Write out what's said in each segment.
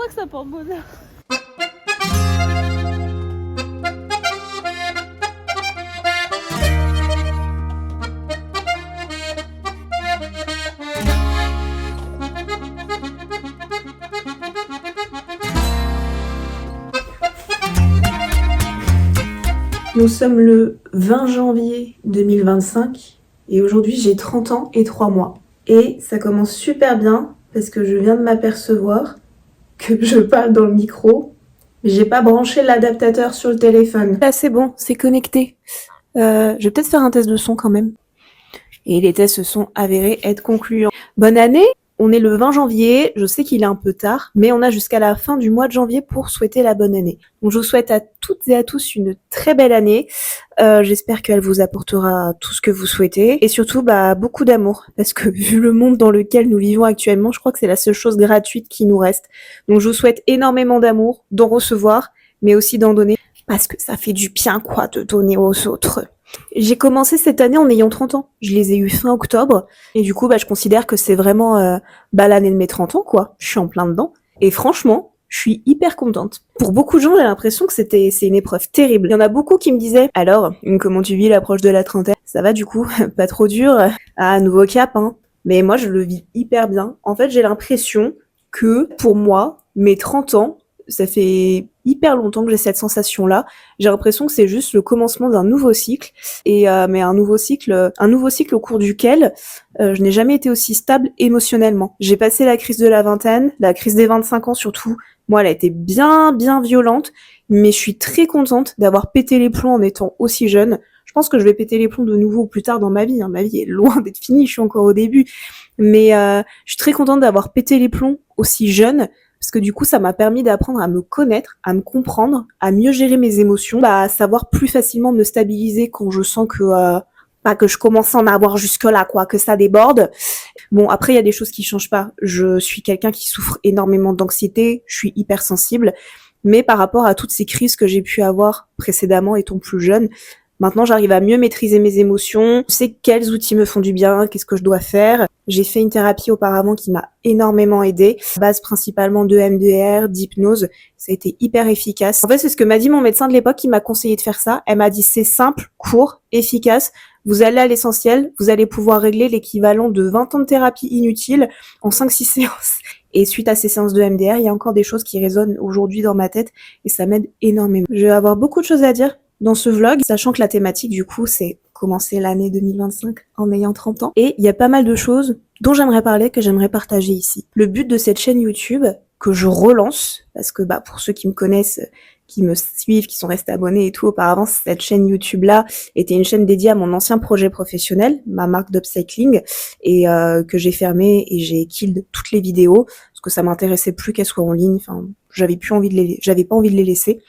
crois que ça porte bonheur. Nous sommes le 20 janvier 2025 et aujourd'hui j'ai 30 ans et 3 mois. Et ça commence super bien parce que je viens de m'apercevoir que je parle dans le micro, mais j'ai pas branché l'adaptateur sur le téléphone. Là c'est bon, c'est connecté. Je vais peut-être faire un test de son quand même. Et les tests se sont avérés être concluants. Bonne année! On est le 20 janvier, je sais qu'il est un peu tard, mais on a jusqu'à la fin du mois de janvier pour souhaiter la bonne année. Donc je vous souhaite à toutes et à tous une très belle année. J'espère qu'elle vous apportera tout ce que vous souhaitez. Et surtout, beaucoup d'amour. Parce que vu le monde dans lequel nous vivons actuellement, je crois que c'est la seule chose gratuite qui nous reste. Donc je vous souhaite énormément d'amour, d'en recevoir, mais aussi d'en donner. Parce que ça fait du bien, quoi, de donner aux autres. J'ai commencé cette année en ayant 30 ans. Je les ai eu fin octobre. Et du coup, je considère que c'est vraiment l'année de mes 30 ans, quoi. Je suis en plein dedans. Et franchement, je suis hyper contente. Pour beaucoup de gens, j'ai l'impression que c'est une épreuve terrible. Il y en a beaucoup qui me disaient, alors, comment tu vis l'approche de la trentaine? Ça va du coup? Pas trop dur? Ah, nouveau cap, hein. Mais moi, je le vis hyper bien. En fait, j'ai l'impression que, pour moi, mes 30 ans, ça fait hyper longtemps que j'ai cette sensation-là. J'ai l'impression que c'est juste le commencement d'un nouveau cycle, mais un nouveau cycle au cours duquel je n'ai jamais été aussi stable émotionnellement. J'ai passé la crise de la vingtaine, la crise des 25 ans surtout. Moi, elle a été bien violente, mais je suis très contente d'avoir pété les plombs en étant aussi jeune. Je pense que je vais péter les plombs de nouveau plus tard dans ma vie. Ma vie est loin d'être finie, je suis encore au début. Mais je suis très contente d'avoir pété les plombs aussi jeune, parce que du coup, ça m'a permis d'apprendre à me connaître, à me comprendre, à mieux gérer mes émotions, à savoir plus facilement me stabiliser quand je sens que je commence à en avoir jusque-là, quoi, que ça déborde. Bon, après, il y a des choses qui changent pas. Je suis quelqu'un qui souffre énormément d'anxiété, je suis hypersensible, mais par rapport à toutes ces crises que j'ai pu avoir précédemment étant plus jeune, maintenant, j'arrive à mieux maîtriser mes émotions, je sais quels outils me font du bien, qu'est-ce que je dois faire. J'ai fait une thérapie auparavant qui m'a énormément aidée, à base principalement de MDR, d'hypnose. Ça a été hyper efficace. En fait, c'est ce que m'a dit mon médecin de l'époque qui m'a conseillé de faire ça. Elle m'a dit c'est simple, court, efficace. Vous allez à l'essentiel, vous allez pouvoir régler l'équivalent de 20 ans de thérapie inutile en 5-6 séances. Et suite à ces séances de MDR, il y a encore des choses qui résonnent aujourd'hui dans ma tête et ça m'aide énormément. Je vais avoir beaucoup de choses à dire dans ce vlog, sachant que la thématique du coup c'est commencer l'année 2025 en ayant 30 ans. Et il y a pas mal de choses dont j'aimerais parler, que j'aimerais partager ici. Le but de cette chaîne YouTube, que je relance, parce que pour ceux qui me connaissent, qui me suivent, qui sont restés abonnés et tout, auparavant cette chaîne YouTube là était une chaîne dédiée à mon ancien projet professionnel, ma marque d'upcycling, et que j'ai fermé et j'ai killed toutes les vidéos, parce que ça m'intéressait plus qu'elles soient en ligne, enfin j'avais pas envie de les laisser.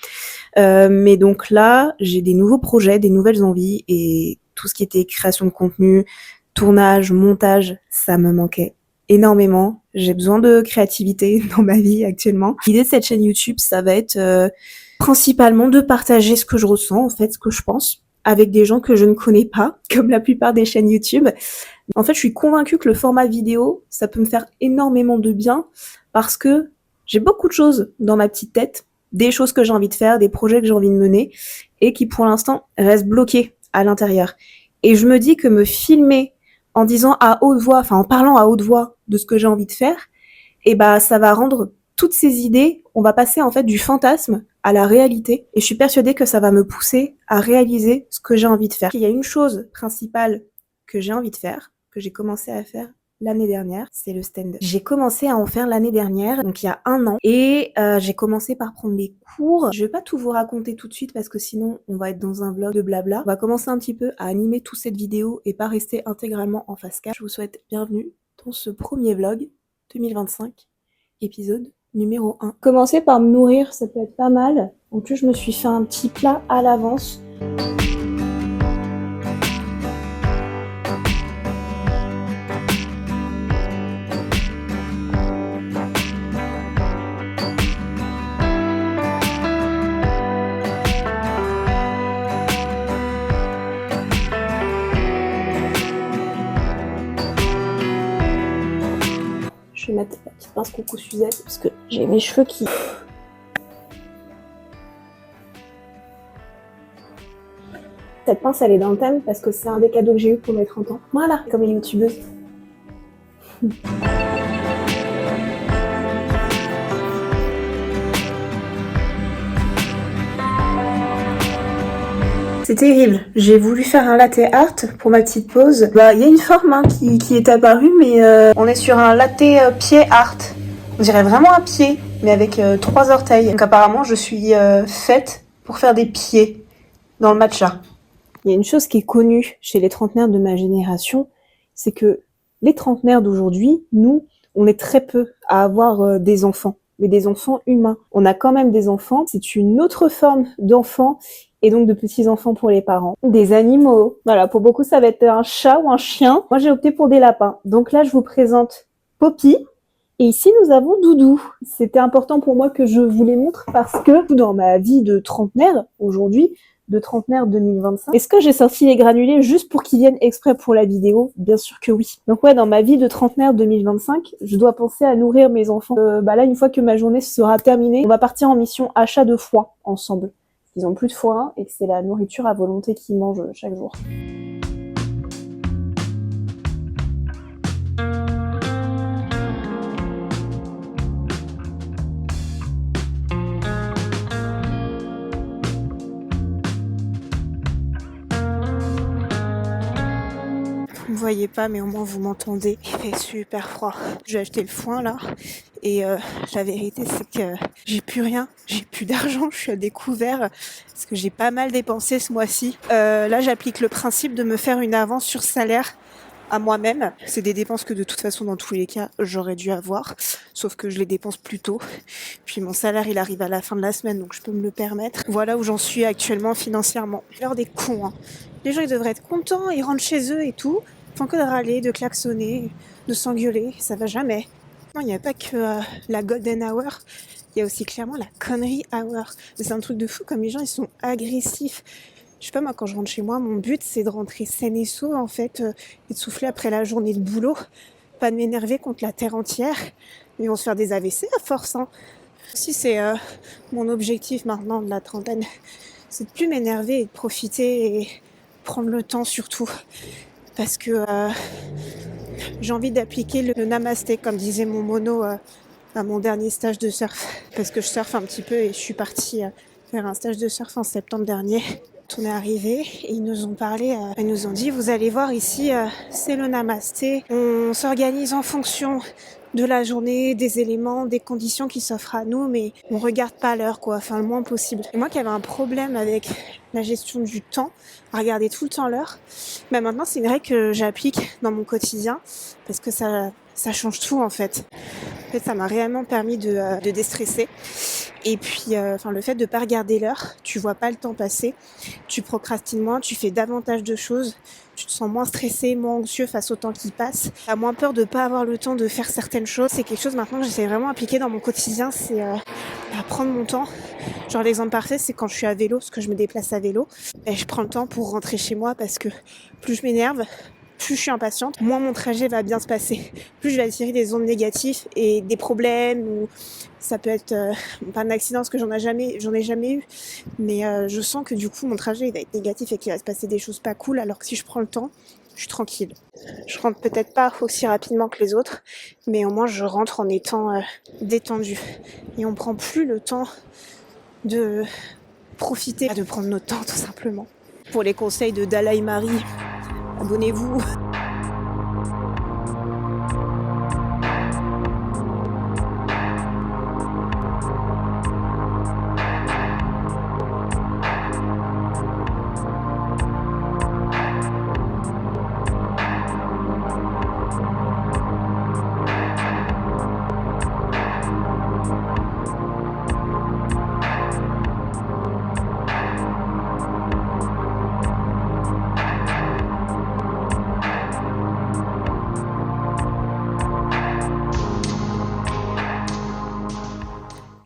Mais donc là, j'ai des nouveaux projets, des nouvelles envies et tout ce qui était création de contenu, tournage, montage, ça me manquait énormément. J'ai besoin de créativité dans ma vie actuellement. L'idée de cette chaîne YouTube, ça va être principalement de partager ce que je ressens, en fait, ce que je pense, avec des gens que je ne connais pas, comme la plupart des chaînes YouTube. En fait, je suis convaincue que le format vidéo, ça peut me faire énormément de bien parce que j'ai beaucoup de choses dans ma petite tête, des choses que j'ai envie de faire, des projets que j'ai envie de mener et qui pour l'instant restent bloqués à l'intérieur. Et je me dis que me filmer en disant à haute voix, enfin en parlant à haute voix de ce que j'ai envie de faire, ça va rendre toutes ces idées, on va passer en fait du fantasme à la réalité et je suis persuadée que ça va me pousser à réaliser ce que j'ai envie de faire. Il y a une chose principale que j'ai envie de faire, que j'ai commencé à faire l'année dernière, c'est le stand-up. J'ai commencé à en faire l'année dernière, donc il y a 1 an, et j'ai commencé par prendre des cours. Je vais pas tout vous raconter tout de suite parce que sinon on va être dans un vlog de blabla. On va commencer un petit peu à animer toute cette vidéo et pas rester intégralement en face cam. Je vous souhaite bienvenue dans ce premier vlog 2025, épisode numéro 1. Commencer par me nourrir, ça peut être pas mal. En plus, je me suis fait un petit plat à l'avance. Je vais mettre la petite pince coucou Suzette, parce que j'ai mes cheveux qui... Cette pince, elle est dans le thème parce que c'est un des cadeaux que j'ai eu pour mes 30 ans. Voilà, comme les youtubeuses. C'est terrible. J'ai voulu faire un latte art pour ma petite pause. Il y a une forme qui est apparue, mais on est sur un latte pied art. On dirait vraiment un pied, mais avec 3 orteils. Donc apparemment, je suis faite pour faire des pieds dans le matcha. Il y a une chose qui est connue chez les trentenaires de ma génération, c'est que les trentenaires d'aujourd'hui, nous, on est très peu à avoir des enfants, mais des enfants humains. On a quand même des enfants, c'est une autre forme d'enfant et donc de petits-enfants pour les parents. Des animaux, voilà, pour beaucoup ça va être un chat ou un chien. Moi j'ai opté pour des lapins. Donc là je vous présente Poppy. Et ici, nous avons Doudou. C'était important pour moi que je vous les montre parce que dans ma vie de trentenaire, aujourd'hui, de trentenaire 2025, est-ce que j'ai sorti les granulés juste pour qu'ils viennent exprès pour la vidéo? Bien sûr que oui. Donc ouais, dans ma vie de trentenaire 2025, je dois penser à nourrir mes enfants. Là, une fois que ma journée sera terminée, on va partir en mission achat de foie ensemble. Ils ont plus de foie et que c'est la nourriture à volonté qu'ils mangent chaque jour. Vous me voyez pas, mais au moins vous m'entendez. Il fait super froid. Je vais acheter le foin là. Et la vérité, c'est que j'ai plus rien. J'ai plus d'argent. Je suis à découvert parce que j'ai pas mal dépensé ce mois-ci. Là, j'applique le principe de me faire une avance sur salaire à moi-même. C'est des dépenses que de toute façon, dans tous les cas, j'aurais dû avoir. Sauf que je les dépense plus tôt. Puis mon salaire, il arrive à la fin de la semaine, donc je peux me le permettre. Voilà où j'en suis actuellement financièrement. L'heure des cons, hein. Les gens, ils devraient être contents, ils rentrent chez eux et tout. Ils font que de râler, de klaxonner, de s'engueuler. Ça va jamais. Non, il n'y a pas que la golden hour. Il y a aussi clairement la connerie hour. Mais c'est un truc de fou, comme les gens, ils sont agressifs. Je sais pas, moi, quand je rentre chez moi, mon but, c'est de rentrer saine et sauve, en fait, et de souffler après la journée de boulot. Pas de m'énerver contre la terre entière. Ils vont se faire des AVC à force, hein. Aussi, c'est mon objectif maintenant de la trentaine. C'est de plus m'énerver et de profiter et prendre le temps surtout. Parce que j'ai envie d'appliquer le namasté, comme disait mon mono à mon dernier stage de surf. Parce que je surfe un petit peu et je suis partie faire un stage de surf en septembre dernier. On est arrivé et ils nous ont parlé, ils nous ont dit vous allez voir ici c'est le namasté, on s'organise en fonction de la journée, des éléments, des conditions qui s'offrent à nous, mais on regarde pas l'heure quoi, enfin le moins possible. Et moi qui avais un problème avec la gestion du temps, à regarder tout le temps l'heure, bah maintenant c'est une règle que j'applique dans mon quotidien parce que ça change tout en fait. En fait, ça m'a réellement permis de déstresser. Et puis, le fait de pas regarder l'heure, tu vois pas le temps passer, tu procrastines moins, tu fais davantage de choses, tu te sens moins stressé, moins anxieux face au temps qui passe, t'as moins peur de pas avoir le temps de faire certaines choses. C'est quelque chose maintenant que j'essaie vraiment d'appliquer dans mon quotidien, c'est prendre mon temps. Genre l'exemple parfait, c'est quand je suis à vélo, parce que je me déplace à vélo, et je prends le temps pour rentrer chez moi parce que plus je m'énerve, plus je suis impatiente, moins mon trajet va bien se passer. Plus je vais attirer des ondes négatives et des problèmes, ou ça peut être pas un accident parce que j'en ai jamais eu, mais je sens que du coup mon trajet il va être négatif et qu'il va se passer des choses pas cool, alors que si je prends le temps, je suis tranquille. Je rentre peut-être pas aussi rapidement que les autres, mais au moins je rentre en étant détendue. Et on prend plus le temps de profiter, de prendre notre temps tout simplement. Pour les conseils de Dalai Marie, abonnez-vous.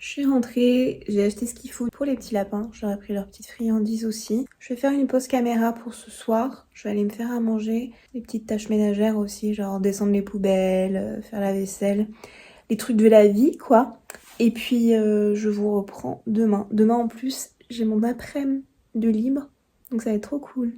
Je suis rentrée, j'ai acheté ce qu'il faut pour les petits lapins, j'aurais pris leurs petites friandises aussi. Je vais faire une pause caméra pour ce soir, je vais aller me faire à manger, des petites tâches ménagères aussi, genre descendre les poubelles, faire la vaisselle. les trucs de la vie, quoi. Et puis, je vous reprends demain. Demain, en plus, j'ai mon après-midi de libre, donc ça va être trop cool.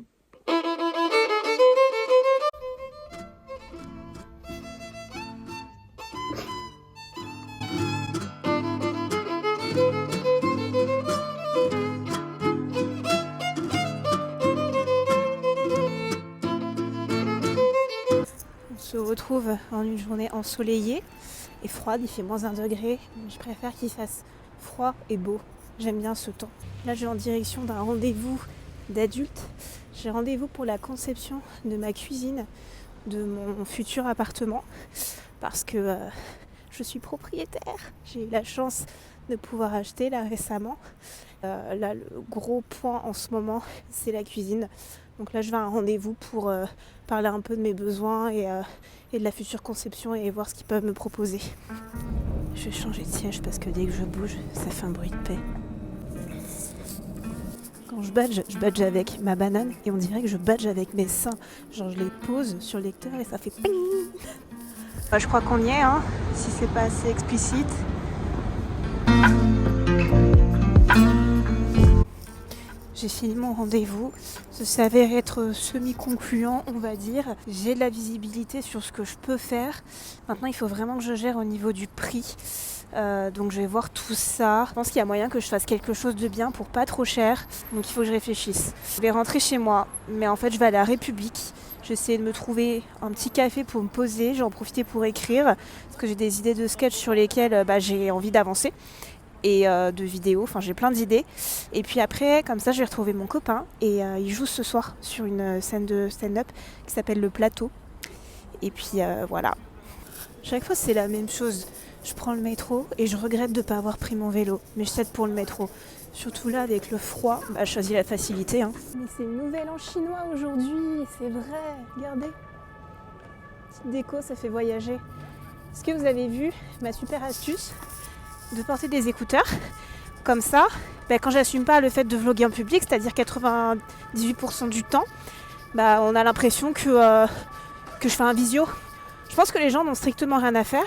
On se retrouve en une journée ensoleillée et froide, il fait moins 1 degré, mais je préfère qu'il fasse froid et beau. J'aime bien ce temps. Là, je vais en direction d'un rendez-vous d'adulte. J'ai rendez-vous pour la conception de ma cuisine, de mon futur appartement, parce que je suis propriétaire. J'ai eu la chance de pouvoir acheter là récemment. Là, le gros point en ce moment, c'est la cuisine. Donc là, je vais à un rendez-vous pour parler un peu de mes besoins et de la future conception et voir ce qu'ils peuvent me proposer. Je vais changer de siège parce que dès que je bouge, ça fait un bruit de paix. Quand je badge avec ma banane et on dirait que je badge avec mes seins. Genre je les pose sur le lecteur et ça fait ping. Je crois qu'on y est, hein, si c'est pas assez explicite. J'ai fini mon rendez-vous. Ça s'avère être semi-concluant, on va dire. J'ai de la visibilité sur ce que je peux faire. Maintenant, il faut vraiment que je gère au niveau du prix. Donc je vais voir tout ça. Je pense qu'il y a moyen que je fasse quelque chose de bien pour pas trop cher. Donc il faut que je réfléchisse. Je vais rentrer chez moi, mais en fait je vais à la République. J'essaie de me trouver un petit café pour me poser. J'en profiter pour écrire. Parce que j'ai des idées de sketch sur lesquelles j'ai envie d'avancer. Et de vidéos, enfin j'ai plein d'idées. Et puis après, comme ça, je vais retrouver mon copain. Et il joue ce soir sur une scène de stand-up qui s'appelle Le Plateau. Et puis voilà. Chaque fois, c'est la même chose. Je prends le métro et je regrette de ne pas avoir pris mon vélo. Mais je cède pour le métro. Surtout là, avec le froid, je choisis la facilité. Hein. Mais c'est une nouvelle en chinois aujourd'hui, c'est vrai. Regardez. Petite déco, ça fait voyager. Est-ce que vous avez vu ma super astuce de porter des écouteurs comme ça, quand j'assume pas le fait de vlogger en public, c'est-à-dire 98% du temps, on a l'impression que je fais un visio. Je pense que les gens n'ont strictement rien à faire,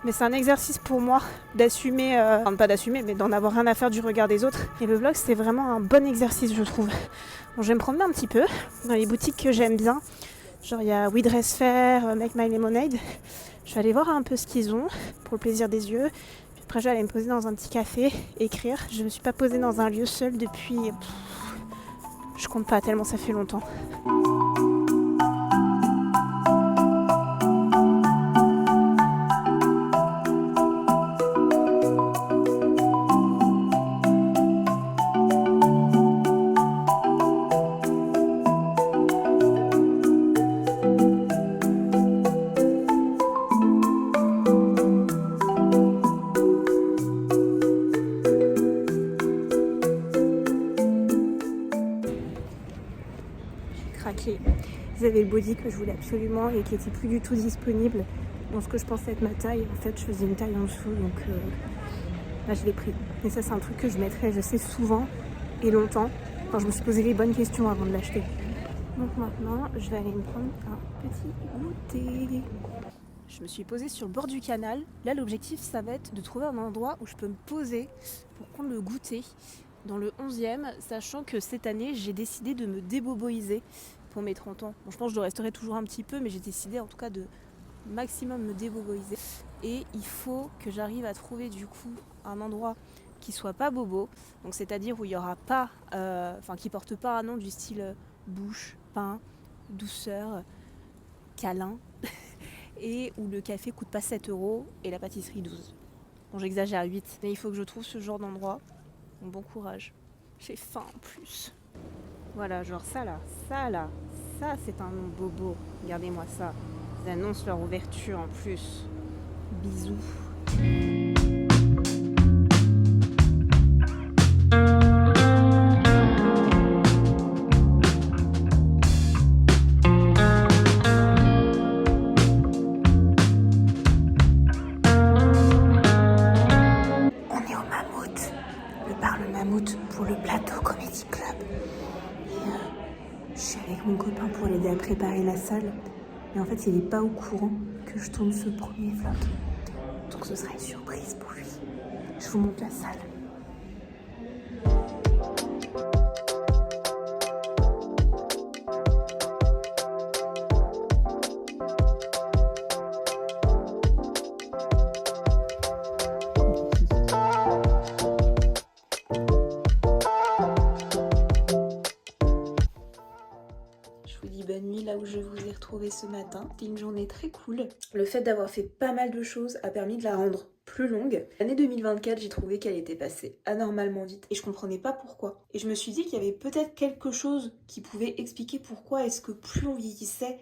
mais c'est un exercice pour moi d'assumer, pas d'assumer, mais d'en avoir rien à faire du regard des autres. Et le vlog, c'est vraiment un bon exercice, je trouve. Bon, je vais me promener un petit peu dans les boutiques que j'aime bien. Genre, il y a We Dress Fair, Make My Lemonade. Je vais aller voir un peu ce qu'ils ont, pour le plaisir des yeux. Après, je vais aller me poser dans un petit café, écrire. Je me suis pas posée dans un lieu seul depuis... je compte pas tellement ça fait longtemps. Ils avaient le body que je voulais absolument et qui était plus du tout disponible dans ce que je pensais être ma taille. En fait, je faisais une taille en dessous, donc là, je l'ai pris. Et ça, c'est un truc que je mettrais, je sais, souvent et longtemps, quand je me suis posé les bonnes questions avant de l'acheter. Donc maintenant, je vais aller me prendre un petit goûter. Je me suis posée sur le bord du canal. Là, l'objectif, ça va être de trouver un endroit où je peux me poser pour prendre le goûter dans le 11e, sachant que cette année, j'ai décidé de me déboboiser pour mes 30 ans. Bon, je pense que je resterai toujours un petit peu, mais j'ai décidé en tout cas de maximum me déboboiser. Et il faut que j'arrive à trouver du coup un endroit qui soit pas bobo, donc c'est-à-dire où il y aura pas, qui porte pas un nom du style bouche, pain, douceur, câlin, et où le café coûte pas 7 € et la pâtisserie 12. Bon, j'exagère 8, mais il faut que je trouve ce genre d'endroit. Bon courage. J'ai faim en plus. Voilà, genre ça c'est un nom bobo. Regardez-moi ça. Ils annoncent leur ouverture en plus. Bisous. Pour le Plateau Comedy Club. Et je suis avec mon copain pour l'aider à préparer la salle. Mais en fait, il n'est pas au courant que je tourne ce premier vlog. Donc ce sera une surprise pour lui. Je vous montre la salle. Je vous dis bonne nuit là où je vous ai retrouvé ce matin. C'était une journée très cool. Le fait d'avoir fait pas mal de choses a permis de la rendre plus longue. L'année 2024, j'ai trouvé qu'elle était passée anormalement vite et je comprenais pas pourquoi. Et je me suis dit qu'il y avait peut-être quelque chose qui pouvait expliquer pourquoi est-ce que plus on vieillissait,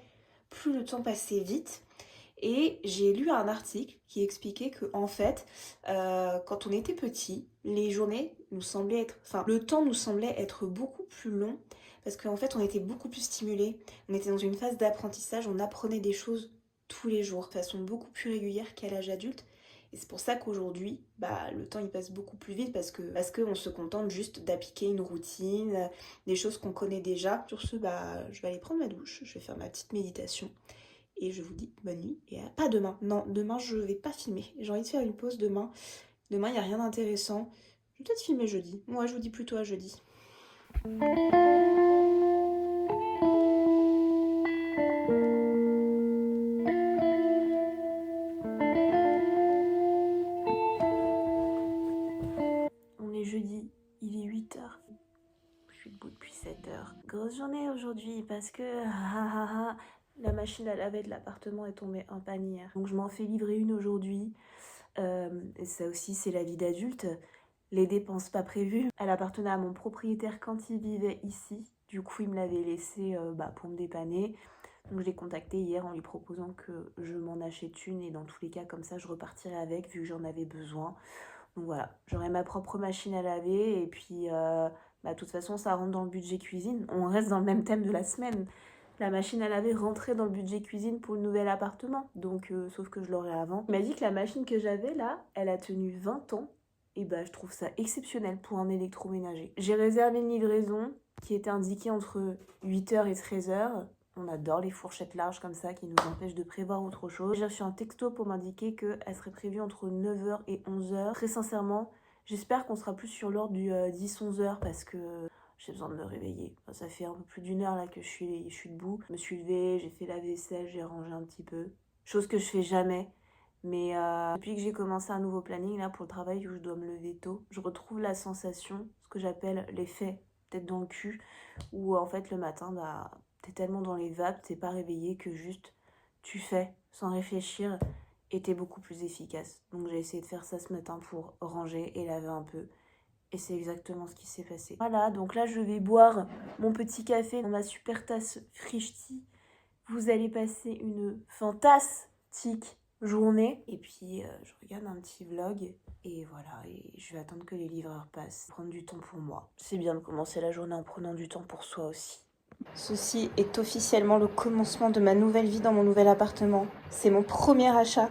plus le temps passait vite. Et j'ai lu un article qui expliquait que en fait, quand on était petit, les journées nous semblaient être, enfin, le temps nous semblait être beaucoup plus long parce qu'en fait, on était beaucoup plus stimulés. On était dans une phase d'apprentissage, on apprenait des choses tous les jours de façon beaucoup plus régulière qu'à l'âge adulte. Et c'est pour ça qu'aujourd'hui, le temps il passe beaucoup plus vite parce qu'on se contente juste d'appliquer une routine, des choses qu'on connaît déjà. Sur ce, je vais aller prendre ma douche, je vais faire ma petite méditation. Et je vous dis bonne nuit et pas demain. Non, demain je vais pas filmer. J'ai envie de faire une pause demain. Demain il n'y a rien d'intéressant. Je vais peut-être filmer jeudi. Moi je vous dis plutôt à jeudi. On est jeudi, il est 8h. Je suis debout depuis 7h. Grosse journée aujourd'hui parce que la machine à laver de l'appartement est tombée en panne hier. Donc je m'en fais livrer une aujourd'hui. Et ça aussi c'est la vie d'adulte. Les dépenses pas prévues. Elle appartenait à mon propriétaire quand il vivait ici. Du coup il me l'avait laissée pour me dépanner. Donc je l'ai contacté hier en lui proposant que je m'en achète une et dans tous les cas comme ça je repartirai avec vu que j'en avais besoin. Donc voilà, j'aurai ma propre machine à laver et puis de toute façon ça rentre dans le budget cuisine. On reste dans le même thème de la semaine. La machine à laver rentrait dans le budget cuisine pour le nouvel appartement, donc sauf que je l'aurai avant. Il m'a dit que la machine que j'avais là, elle a tenu 20 ans et je trouve ça exceptionnel pour un électroménager. J'ai réservé une livraison qui était indiquée entre 8h et 13h. On adore les fourchettes larges comme ça qui nous empêchent de prévoir autre chose. J'ai reçu un texto pour m'indiquer qu'elle serait prévue entre 9h et 11h. Très sincèrement, j'espère qu'on sera plus sur l'ordre du 10-11h parce que j'ai besoin de me réveiller. Ça fait un peu plus d'1 heure là que je suis debout. Je me suis levée, j'ai fait la vaisselle, j'ai rangé un petit peu. Chose que je fais jamais. Mais depuis que j'ai commencé un nouveau planning là pour le travail où je dois me lever tôt, je retrouve la sensation, ce que j'appelle l'effet tête dans le cul, où en fait le matin, t'es tellement dans les vapes, t'es pas réveillé que juste tu fais sans réfléchir et t'es beaucoup plus efficace. Donc j'ai essayé de faire ça ce matin pour ranger et laver un peu. Et c'est exactement ce qui s'est passé. Voilà, donc là je vais boire mon petit café dans ma super tasse Frisch Tea. Vous allez passer une fantastique journée. Et puis je regarde un petit vlog. Et voilà, et je vais attendre que les livreurs passent. Prendre du temps pour moi. C'est bien de commencer la journée en prenant du temps pour soi aussi. Ceci est officiellement le commencement de ma nouvelle vie dans mon nouvel appartement. C'est mon premier achat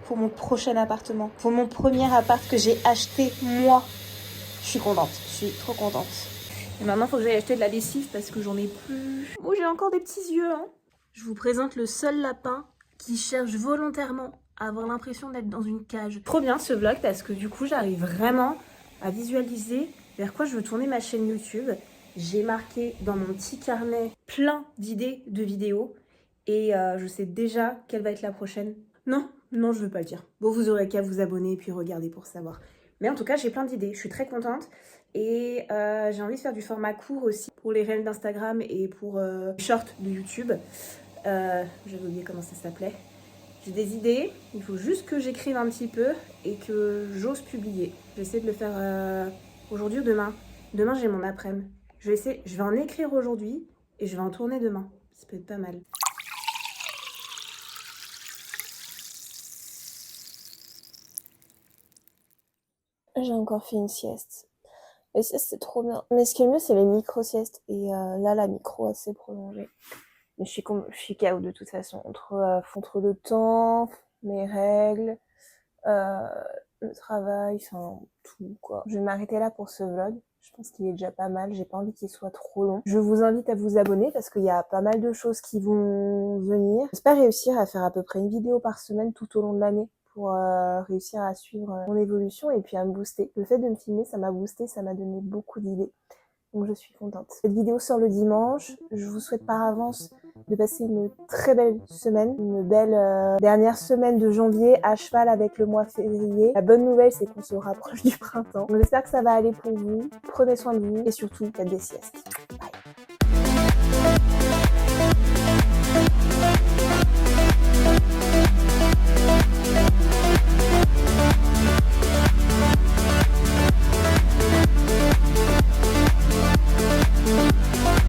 pour mon prochain appartement. Pour mon premier appart que j'ai acheté moi. Je suis contente, je suis trop contente. Et maintenant, il faut que j'aille acheter de la lessive parce que j'en ai plus. Oh, j'ai encore des petits yeux, hein. Je vous présente le seul lapin qui cherche volontairement à avoir l'impression d'être dans une cage. Trop bien ce vlog parce que du coup, j'arrive vraiment à visualiser vers quoi je veux tourner ma chaîne YouTube. J'ai marqué dans mon petit carnet plein d'idées de vidéos et je sais déjà quelle va être la prochaine. Non, je veux pas le dire. Bon, vous aurez qu'à vous abonner et puis regarder pour savoir. Mais en tout cas, j'ai plein d'idées, je suis très contente. Et j'ai envie de faire du format court aussi pour les reels d'Instagram et pour les shorts de YouTube. J'ai oublié comment ça s'appelait. J'ai des idées, il faut juste que j'écrive un petit peu et que j'ose publier. J'essaie de le faire aujourd'hui ou demain. Demain, j'ai mon après-midi. Je vais en écrire aujourd'hui et je vais en tourner demain. Ça peut être pas mal. J'ai encore fait une sieste. Les siestes, c'est trop bien. Mais ce qui est mieux, c'est les micro-siestes. Et là, la micro, elle s'est prolongée. Mais je suis KO de toute façon. Entre le temps, mes règles, le travail, enfin, tout, quoi. Je vais m'arrêter là pour ce vlog. Je pense qu'il est déjà pas mal. J'ai pas envie qu'il soit trop long. Je vous invite à vous abonner parce qu'il y a pas mal de choses qui vont venir. J'espère réussir à faire à peu près une vidéo par semaine tout au long de l'année pour réussir à suivre mon évolution et puis à me booster. Le fait de me filmer, ça m'a boosté, ça m'a donné beaucoup d'idées. Donc je suis contente. Cette vidéo sort le dimanche. Je vous souhaite par avance de passer une très belle semaine, une belle dernière semaine de janvier à cheval avec le mois février. La bonne nouvelle, c'est qu'on se rapproche du printemps. Donc j'espère que ça va aller pour vous. Prenez soin de vous et surtout, faites des siestes.